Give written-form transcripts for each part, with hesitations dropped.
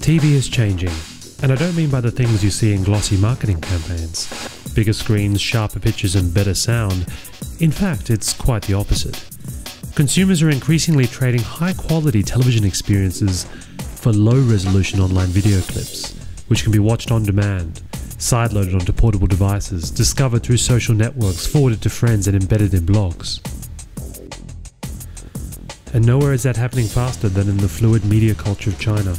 TV is changing, and I don't mean by the things you see in glossy marketing campaigns. Bigger screens, sharper pictures and better sound. In fact, it's quite the opposite. Consumers are increasingly trading high-quality television experiences for low-resolution online video clips, which can be watched on demand, sideloaded onto portable devices, discovered through social networks, forwarded to friends and embedded in blogs. And nowhere is that happening faster than in the fluid media culture of China.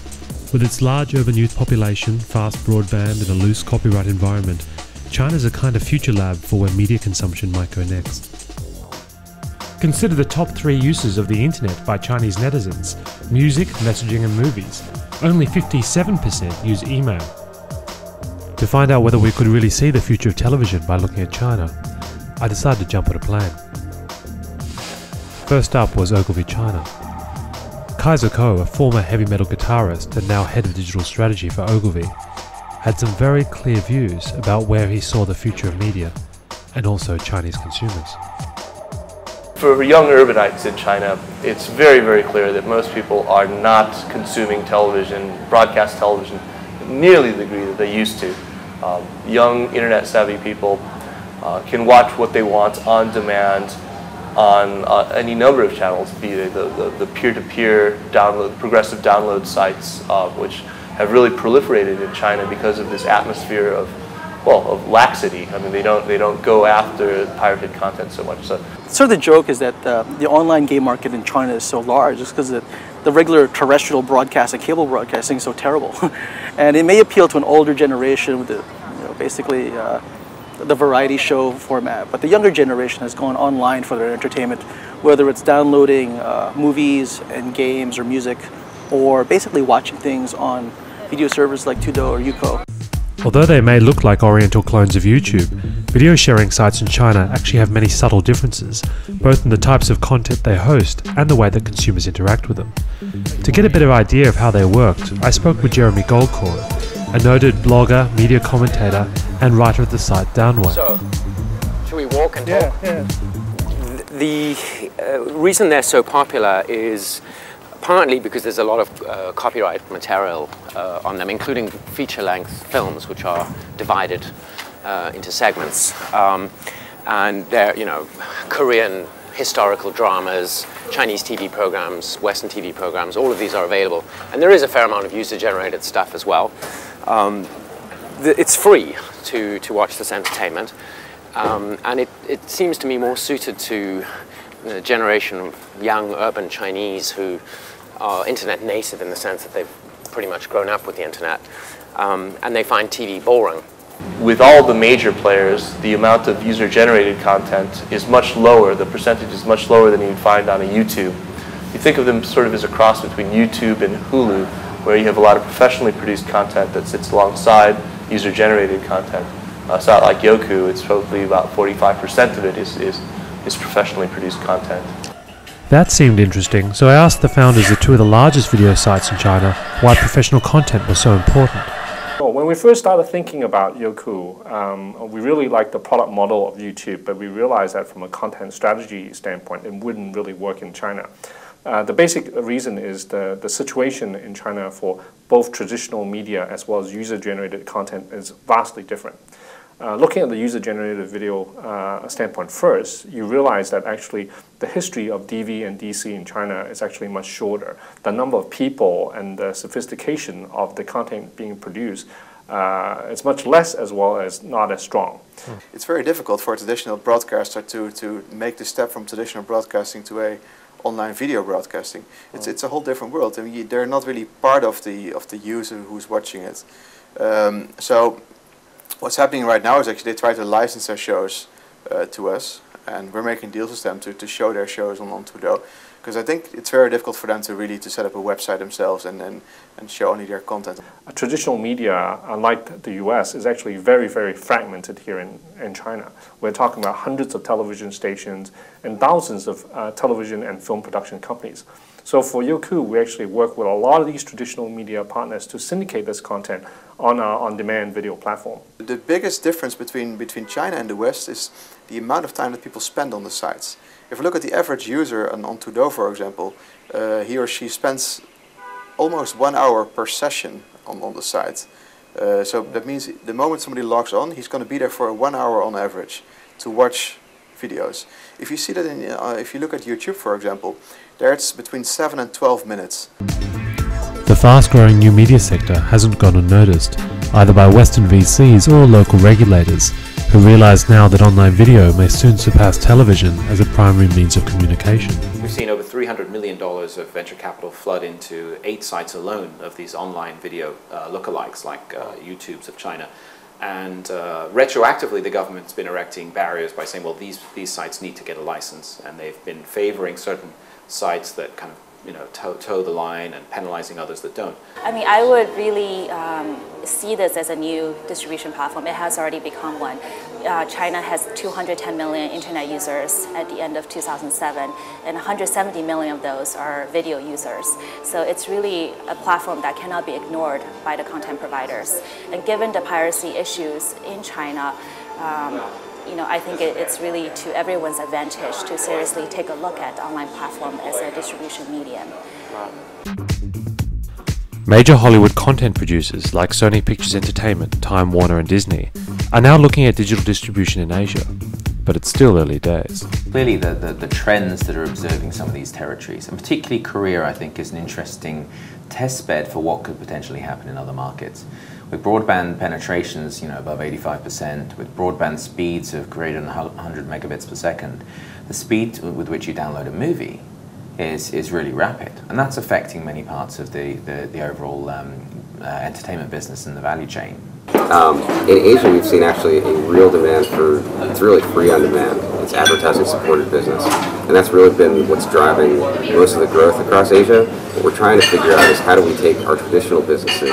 With its large urban youth population, fast broadband and a loose copyright environment, China's a kind of future lab for where media consumption might go next. Consider the top 3 uses of the internet by Chinese netizens: music, messaging and movies. Only 57% use email. To find out whether we could really see the future of television by looking at China, I decided to jump on a plane. First up was Ogilvy, China. CASBAA, a former heavy metal guitarist and now head of digital strategy for Ogilvy, had some very clear views about where he saw the future of media and also Chinese consumers. For young urbanites in China, it's very, very clear that most people are not consuming television, broadcast television, nearly the degree that they used to. Young internet-savvy people can watch what they want on demand on any number of channels, be they the peer-to-peer download, progressive download sites, which have really proliferated in China because of this atmosphere of, well, of laxity. I mean, they don't go after pirated content so much. So the joke is that the online game market in China is so large just because the regular terrestrial broadcasting, cable broadcasting is so terrible. And it may appeal to an older generation with the, basically the variety show format, but the younger generation has gone online for their entertainment, whether it's downloading movies and games or music, or basically watching things on video servers like Tudo or Youko. Although they may look like Oriental clones of YouTube, video sharing sites in China actually have many subtle differences, both in the types of content they host and the way that consumers interact with them. To get a better idea of how they worked, I spoke with Jeremy Goldcourt, a noted blogger, media commentator, and writer of the site Downway. So, should we walk and talk? Yeah. The reason they're so popular is partly because there's a lot of copyright material on them, including feature-length films, which are divided into segments. And they're, Korean historical dramas, Chinese TV programs, Western TV programs, all of these are available. And there is a fair amount of user-generated stuff as well. It's free to watch this entertainment. And it seems to me more suited to the generation of young urban Chinese who are internet native in the sense that they've pretty much grown up with the internet, and they find TV boring. with all the major players, the amount of user-generated content is much lower. The percentage is much lower than you'd find on a YouTube. You think of them sort of as a cross between YouTube and Hulu, where you have a lot of professionally produced content that sits alongside user-generated content. It's not like Youku. It's probably about 45% of it is professionally produced content. That seemed interesting, so I asked the founders of two of the largest video sites in China why professional content was so important. Well, when we first started thinking about Youku, we really liked the product model of YouTube, but we realized that from a content strategy standpoint, it wouldn't really work in China. The basic reason is the situation in China for both traditional media as well as user-generated content is vastly different. Looking at the user-generated video standpoint first, you realize that actually the history of DV and DC in China is actually much shorter. The number of people and the sophistication of the content being produced is much less as well as not as strong. It's very difficult for a traditional broadcaster to make the step from traditional broadcasting to a online video broadcasting. It's a whole different world. I mean, they're not really part of the user who's watching it. So what's happening right now is actually they try to license their shows to us, and we're making deals with them to show their shows on Tudo, because I think it's very difficult for them to really set up a website themselves and show only their content. Traditional media, unlike the US, is actually very, very fragmented here in China. We're talking about hundreds of television stations and thousands of television and film production companies. So for Youku, we actually work with a lot of these traditional media partners to syndicate this content on our on-demand video platform. The biggest difference between China and the West is the amount of time that people spend on the sites. If we look at the average user on Tudo, for example, he or she spends almost 1 hour per session on the site. So that means the moment somebody logs on, he's going to be there for 1 hour on average to watch videos. If you see that if you look at YouTube, for example, there it's between 7 and 12 minutes. The fast-growing new media sector hasn't gone unnoticed, either by Western VCs or local regulators, who realise now that online video may soon surpass television as a primary means of communication. We've seen over $300 million of venture capital flood into 8 sites alone of these online video lookalikes like YouTubes of China. And retroactively, the government's been erecting barriers by saying, well, these sites need to get a license, and they've been favoring certain sites that kind of toe the line and penalizing others that don't. I mean, I would really see this as a new distribution platform. It has already become one. China has 210 million internet users at the end of 2007, and 170 million of those are video users. So it's really a platform that cannot be ignored by the content providers. And given the piracy issues in China, I think it's really to everyone's advantage to seriously take a look at the online platform as a distribution medium. Major Hollywood content producers like Sony Pictures Entertainment, Time Warner and Disney are now looking at digital distribution in Asia, but it's still early days. Clearly the trends that are observing some of these territories, and particularly Korea, I think is an interesting test bed for what could potentially happen in other markets. With broadband penetrations, above 85%, with broadband speeds of greater than 100 megabits per second, the speed with which you download a movie is really rapid, and that's affecting many parts of the overall entertainment business and the value chain. In Asia, we've seen actually a real demand for, it's really free on demand. It's advertising supported business. And that's really been what's driving most of the growth across Asia. What we're trying to figure out is how do we take our traditional businesses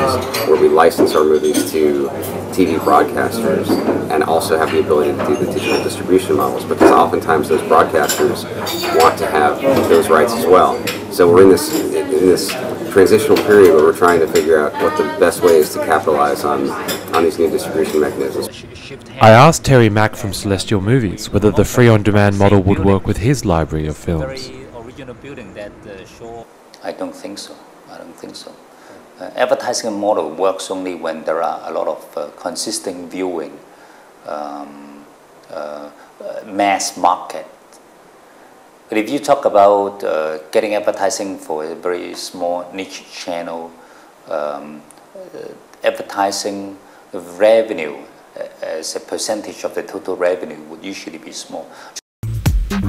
where we license our movies to TV broadcasters and also have the ability to do the digital distribution models, because oftentimes those broadcasters want to have those rights as well. So we're in this transitional period where we're trying to figure out what the best way is to capitalize on these new distribution mechanisms. I asked Terry Mack from Celestial Movies whether the free-on-demand model would work with his library of films. I don't think so. I don't think so. Advertising model works only when there are a lot of consistent viewing, mass market. But if you talk about getting advertising for a very small niche channel, advertising revenue as a percentage of the total revenue would usually be small.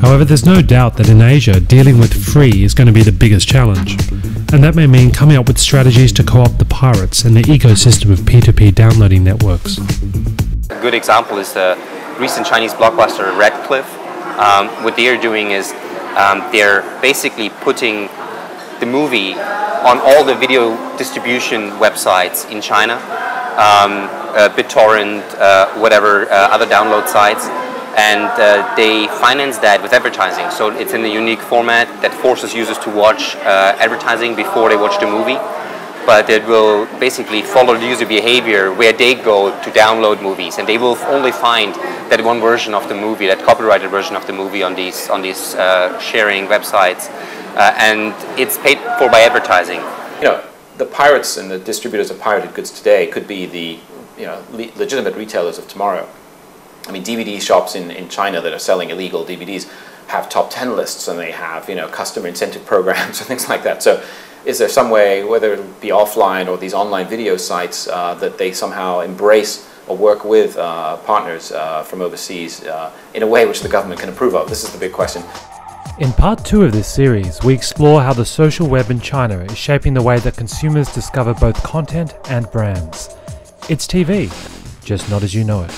However, there's no doubt that in Asia, dealing with free is going to be the biggest challenge. And that may mean coming up with strategies to co-opt the pirates and the ecosystem of P2P downloading networks. A good example is the recent Chinese blockbuster Redcliffe. What they're doing is they're basically putting the movie on all the video distribution websites in China, BitTorrent, whatever other download sites, and they finance that with advertising. So it's in a unique format that forces users to watch advertising before they watch the movie, but it will basically follow the user behavior where they go to download movies, and they will only find that one version of the movie, that copyrighted version of the movie on these sharing websites, and it's paid for by advertising. The pirates and the distributors of pirated goods today could be the legitimate retailers of tomorrow. I mean, DVD shops in China that are selling illegal DVDs have top 10 lists, and they have customer incentive programs and things like that. So is there some way, whether it be offline or these online video sites, that they somehow embrace or work with partners from overseas in a way which the government can approve of? This is the big question. In part 2 of this series, we explore how the social web in China is shaping the way that consumers discover both content and brands. It's TV, just not as you know it.